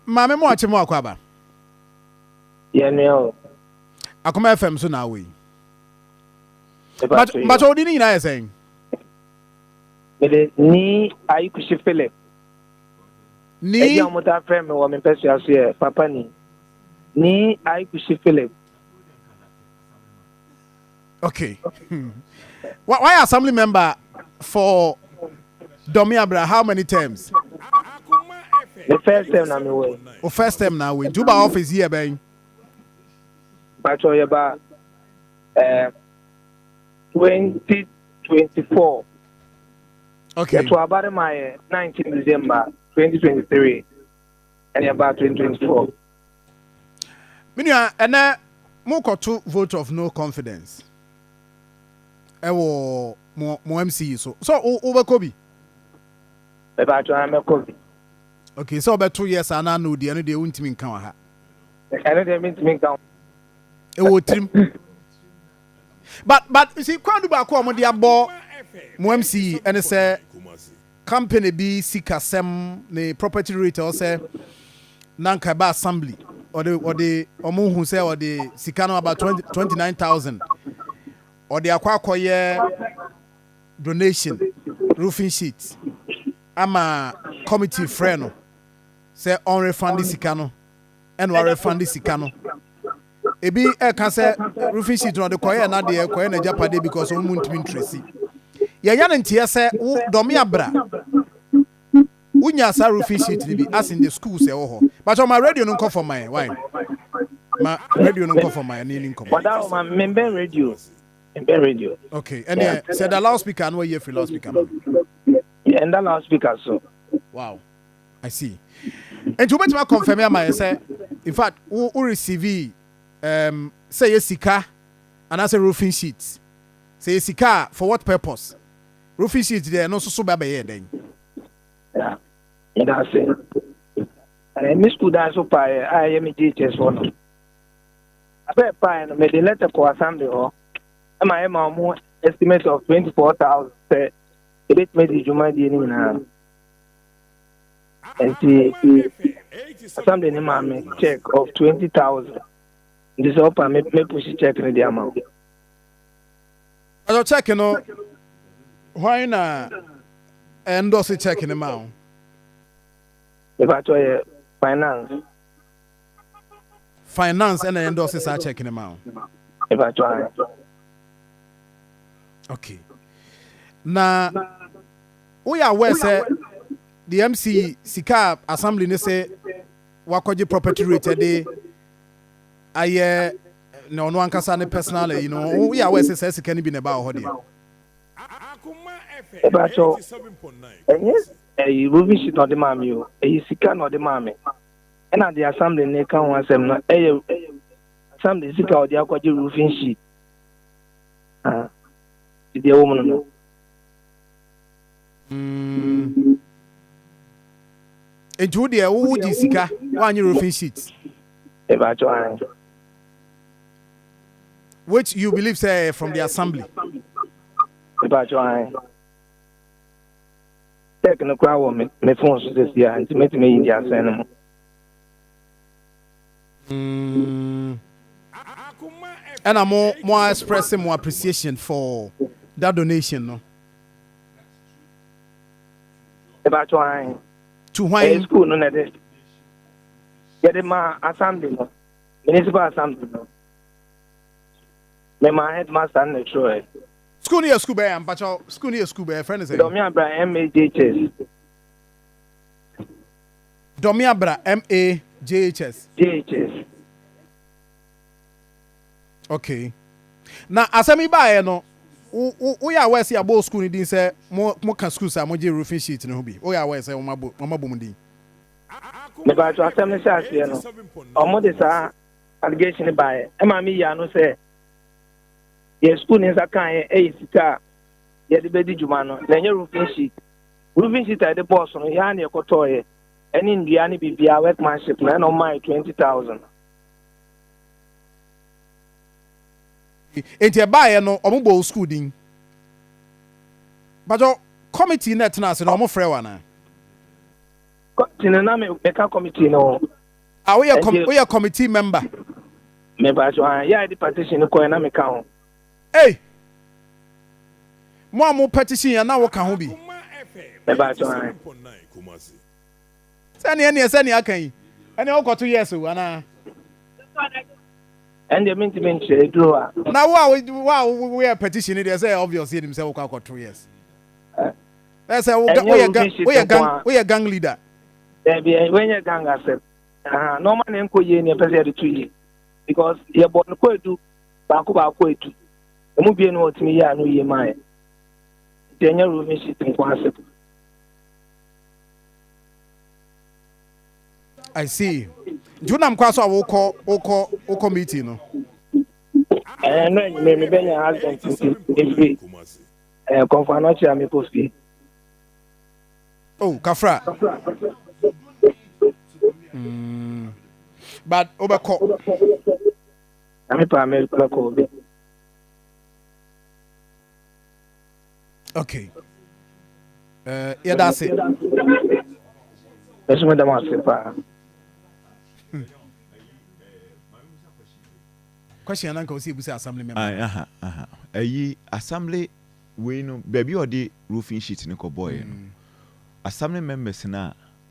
Mame mo ache mo akwaba. Yeah, no. Akoma FM so na we. But odi ni na saying. Me ni ayikushi Philip. Ni e dia mo ta frame wo me pese aso papa ni ayikushi Philip. Okay. Why assembly member for Domeabra how many terms? The first time na me we. O first time now we. Juba office here ben. But o ba 2024. Okay. It was about my 19 December 2023 and about 2024. Minya ene mo koto vote of no confidence. Ewo mo MC so obekobi. About I'm a copy. Okay, so about 2 years and I know the end of the ultimate nkan ha. I know they mean to me down. Ewo trim. But you see kwandu ba ko mo dia bo mo MC ene say company bi sikasem ne property rate or say nanka ba assembly or the omo hu say or the sikano about 29,000 or the akwakoye donation roofing sheet ama committee friend say on refund sikano and we refund sikano ebi e ka say roofing sheet no the koye na de koye na japade because on muntu interest ya na ntia say Domeabra unya sa roofing sheet ni bi as in the schools e wo ho but on my radio no come for my why my radio no come for my ni come but that my member radio okay and yeah said the loudspeaker and what you for loudspeaker yeah and the loudspeaker so wow I see and to me confirm ya say in fact who receive say yesika and as a roofing sheet say yesika for what purpose roofing sheet there no so baba here then yeah that's it me school that so I am DHS for no I pay me the letter for assembly or am I more estimate of 24,000 say it made the juma di ni na and the assembly ni ma me check of 20,000 this up me push check in the amount I check no why na endorse check in amount if I tell you finance and endorse are checking amount if I try okay na we are where say the MC sika assembly ne say wakoje property rate dey aye no no ankasa ne personal you know we are where say sika ni bi ne ba ho dey Akoma FM 87.9 yes you moving shit on the mami o sika no the mami and at the assembly ne kan wan sem no assembly sika o dey akwaje roofing sheet the woman no eju de wo di sika wan roofing sheet which you believe say from the assembly take no kwa wo me phone so this year and me India send and I'm more expressing more appreciation for that donation no to why school no na dey get ma assembly no municipal assembly no me my headmaster na show school near school by am school near school by friend is Domeabra MAJHS Domeabra MAJHS JHS okay na asemi ba no we are where see about school ni din say mo kan school sa mo je roofing sheet no bi we are where say mo mabom din me ba to assembly say ase no omo de sa allegation ba e ma mi ya no say ye school ni sa kan e sika ye de bedi juma no na nye roofing sheet I the boss no ya na ekoto ye eni ndua ni bibia workmanship na no my 20,000 enti e ba no ombo school din but committee net na se no mo frɛ wa na tinena me ka committee no we are committee member. Member so the petition ko na me ka ho. Hey. Mo petition ya na wo ka ho bi. Member so Sani akan yi. Ene wo ko 2 years o ana. And the mint share do. Now we are petitioning they say obviously himself ko 2 years. That's we are gang leader. There be when you gang accept. No man enko ye ni pese 2 years. Because you born ko edu ba ko edu. Emu bi enu otimi ya no ye mai. Tenya room shit nko accept. I see. Junam kwaso awoko meeting no. No me benya husband every confirmation am post. Oh, Kafra. But obeko. Ami pa America ko be. Okay. Yeah, that's it. Eso me da mais pa. Question na nka say assembly member. Assembly we no baby or the roofing sheet ne ko boy no. Assembly members na